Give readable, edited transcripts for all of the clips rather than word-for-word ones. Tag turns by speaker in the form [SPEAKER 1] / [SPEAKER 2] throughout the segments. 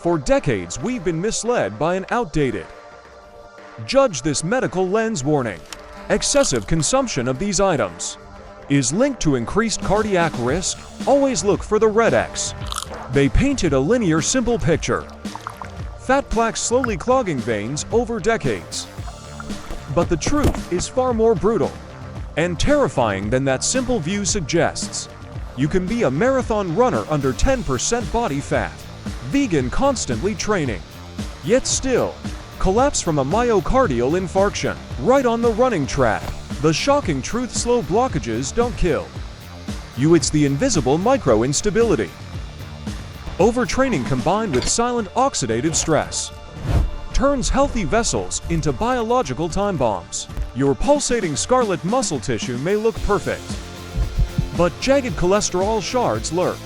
[SPEAKER 1] For decades, we've been misled by an outdated. Judge this medical lens warning. Excessive consumption of these items is linked to increased cardiac risk. Always look for the red X. They painted a linear, simple picture. Fat plaques slowly clogging veins over decades. But the truth is far more brutal and terrifying than that simple view suggests. You can be a marathon runner under 10% body fat, vegan, constantly training, yet still collapse from a myocardial infarction right on the running track. The shocking truth: slow blockages don't kill you, it's the invisible micro instability. Overtraining combined with silent oxidative stress turns healthy vessels into biological time bombs. Your pulsating scarlet muscle tissue may look perfect, but jagged cholesterol shards lurk.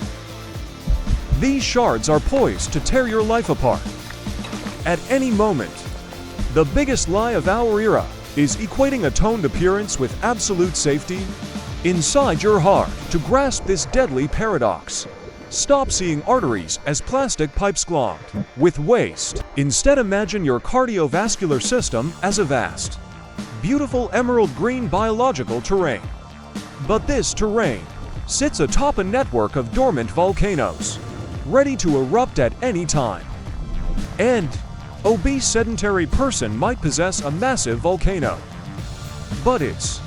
[SPEAKER 1] These shards are poised to tear your life apart at any moment. The biggest lie of our era is equating a toned appearance with absolute safety. Inside your heart, to grasp this deadly paradox, stop seeing arteries as plastic pipes clogged with waste. Instead, imagine your cardiovascular system as a vast, beautiful emerald green biological terrain. But this terrain sits atop a network of dormant volcanoes, ready to erupt at any time. And obese sedentary person might possess a massive volcano, but it's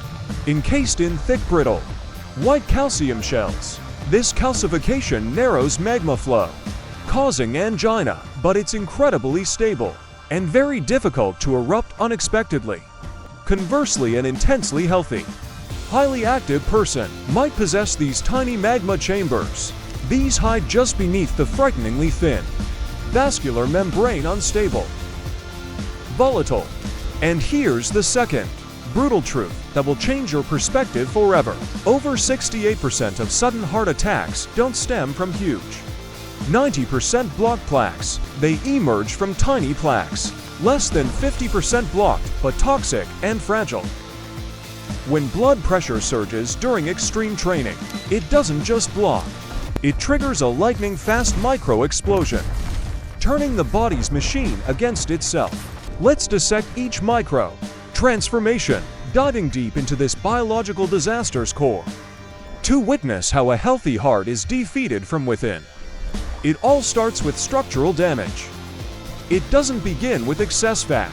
[SPEAKER 1] encased in thick, brittle, white calcium shells. This calcification narrows magma flow, causing angina, but it's incredibly stable and very difficult to erupt unexpectedly. Conversely, an intensely healthy, highly active person might possess these tiny magma chambers. These hide just beneath the frighteningly thin vascular membrane, unstable, volatile. And here's the second brutal truth that will change your perspective forever. Over 68% of sudden heart attacks don't stem from huge 90% blocked plaques. They emerge from tiny plaques, less than 50% blocked but toxic and fragile. When blood pressure surges during extreme training, it doesn't just block, it triggers a lightning-fast micro-explosion, turning the body's machine against itself. Let's dissect each micro transformation, diving deep into this biological disaster's core to witness how a healthy heart is defeated from within. It all starts with structural damage. It doesn't begin with excess fat,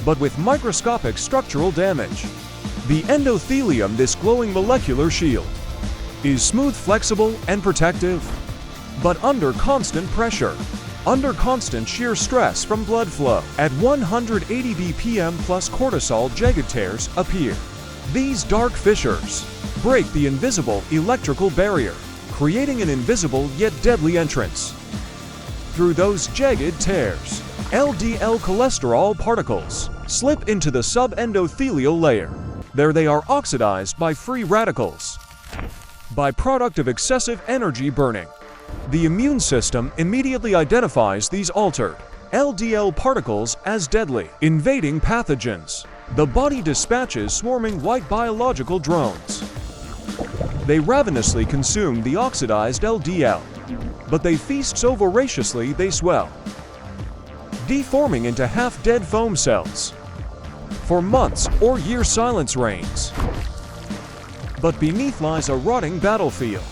[SPEAKER 1] but with microscopic structural damage. The endothelium, this glowing molecular shield, is smooth, flexible, and protective, but under constant pressure, under constant shear stress from blood flow. At 180 bpm plus cortisol, jagged tears appear. These dark fissures break the invisible electrical barrier, creating an invisible yet deadly entrance. Through those jagged tears, LDL cholesterol particles slip into the subendothelial layer. There they are oxidized by free radicals, byproduct of excessive energy burning. The immune system immediately identifies these altered LDL particles as deadly, invading pathogens. The body dispatches swarming white biological drones. They ravenously consume the oxidized LDL, but they feast so voraciously they swell, deforming into half-dead foam cells. For months or years, silence reigns, but beneath lies a rotting battlefield.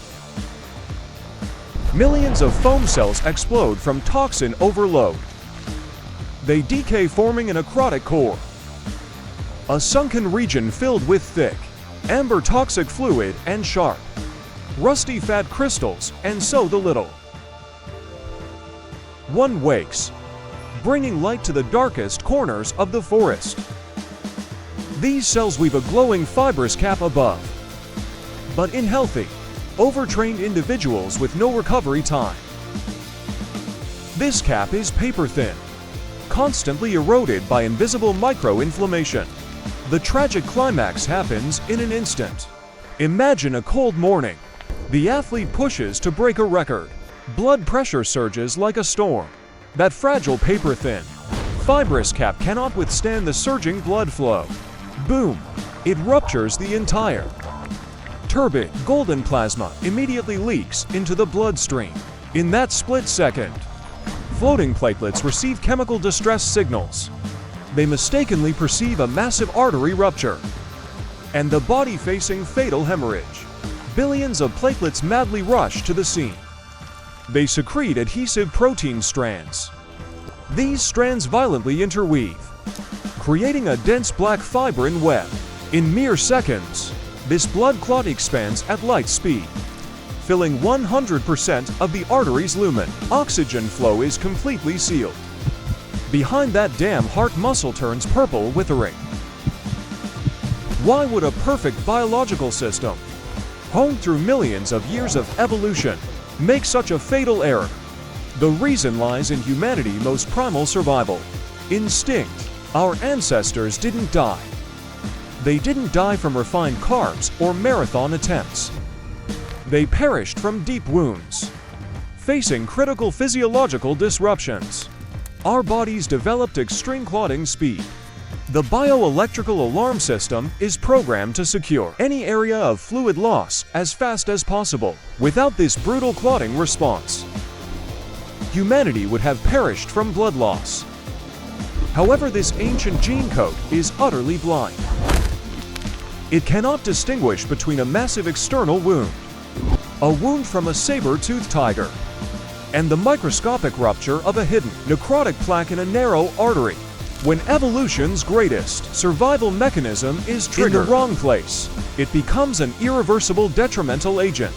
[SPEAKER 1] Millions of foam cells explode from toxin overload. They decay, forming a necrotic core, a sunken region filled with thick, amber toxic fluid and sharp, rusty fat crystals, and so the little one wakes, bringing light to the darkest corners of the forest. These cells weave a glowing fibrous cap above, but in healthy, overtrained individuals with no recovery time, this cap is paper-thin, constantly eroded by invisible micro-inflammation. The tragic climax happens in an instant. Imagine a cold morning. The athlete pushes to break a record. Blood pressure surges like a storm. That fragile paper-thin, fibrous cap cannot withstand the surging blood flow. Boom! It ruptures. The entire turbid golden plasma immediately leaks into the bloodstream. In that split second, Floating platelets receive chemical distress signals. They mistakenly perceive a massive artery rupture and the body facing fatal hemorrhage. Billions of platelets madly rush to the scene. They secrete adhesive protein strands. These strands violently interweave, creating a dense black fibrin web. In mere seconds, this blood clot expands at light speed, filling 100% of the artery's lumen. Oxygen flow is completely sealed. Behind that dam, heart muscle turns purple, withering. Why would a perfect biological system, honed through millions of years of evolution, make such a fatal error? The reason lies in humanity's most primal survival instinct. Our ancestors didn't die. They didn't die from refined carbs or marathon attempts. They perished from deep wounds, facing critical physiological disruptions. Our bodies developed extreme clotting speed. The bioelectrical alarm system is programmed to secure any area of fluid loss as fast as possible. Without this brutal clotting response, humanity would have perished from blood loss. However, this ancient gene code is utterly blind. It cannot distinguish between a massive external wound, a wound from a saber-toothed tiger, and the microscopic rupture of a hidden necrotic plaque in a narrow artery. When evolution's greatest survival mechanism is triggered in the wrong place, it becomes an irreversible detrimental agent.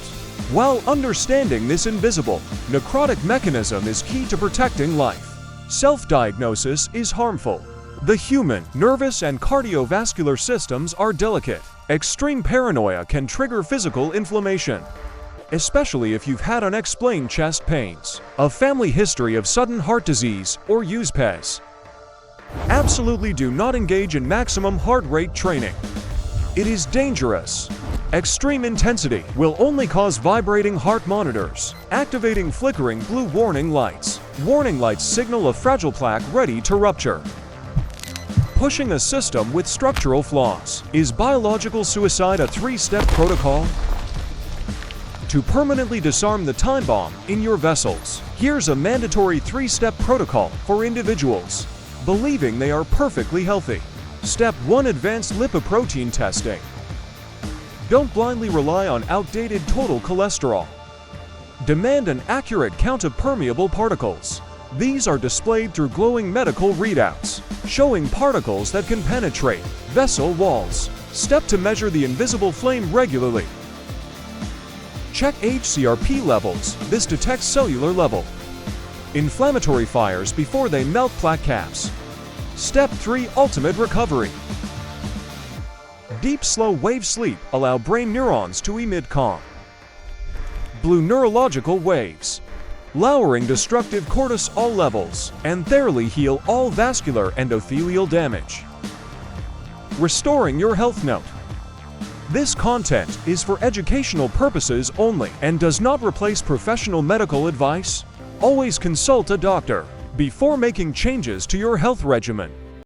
[SPEAKER 1] While understanding this invisible, necrotic mechanism is key to protecting life, self-diagnosis is harmful. The human, nervous, and cardiovascular systems are delicate. Extreme paranoia can trigger physical inflammation, especially if you've had unexplained chest pains, a family history of sudden heart disease, or use PES. Absolutely do not engage in maximum heart rate training. It is dangerous. Extreme intensity will only cause vibrating heart monitors, activating flickering blue warning lights. Warning lights signal a fragile plaque ready to rupture. Pushing a system with structural flaws. Is biological suicide a three-step protocol? To permanently disarm the time bomb in your vessels, here's a mandatory three-step protocol for individuals believing they are perfectly healthy. Step 1. Advanced lipoprotein testing. Don't blindly rely on outdated total cholesterol. Demand an accurate count of permeable particles. These are displayed through glowing medical readouts, showing particles that can penetrate vessel walls. Step 2. Measure the invisible flame regularly. Check hCRP levels. This detects cellular level inflammatory fires before they melt plaque caps. Step 3. Ultimate recovery. Deep slow wave sleep allow brain neurons to emit calm blue neurological waves, lowering destructive cortisol levels and thoroughly heal all vascular endothelial damage, restoring your health. Note: this content is for educational purposes only and does not replace professional medical advice. Always consult a doctor before making changes to your health regimen.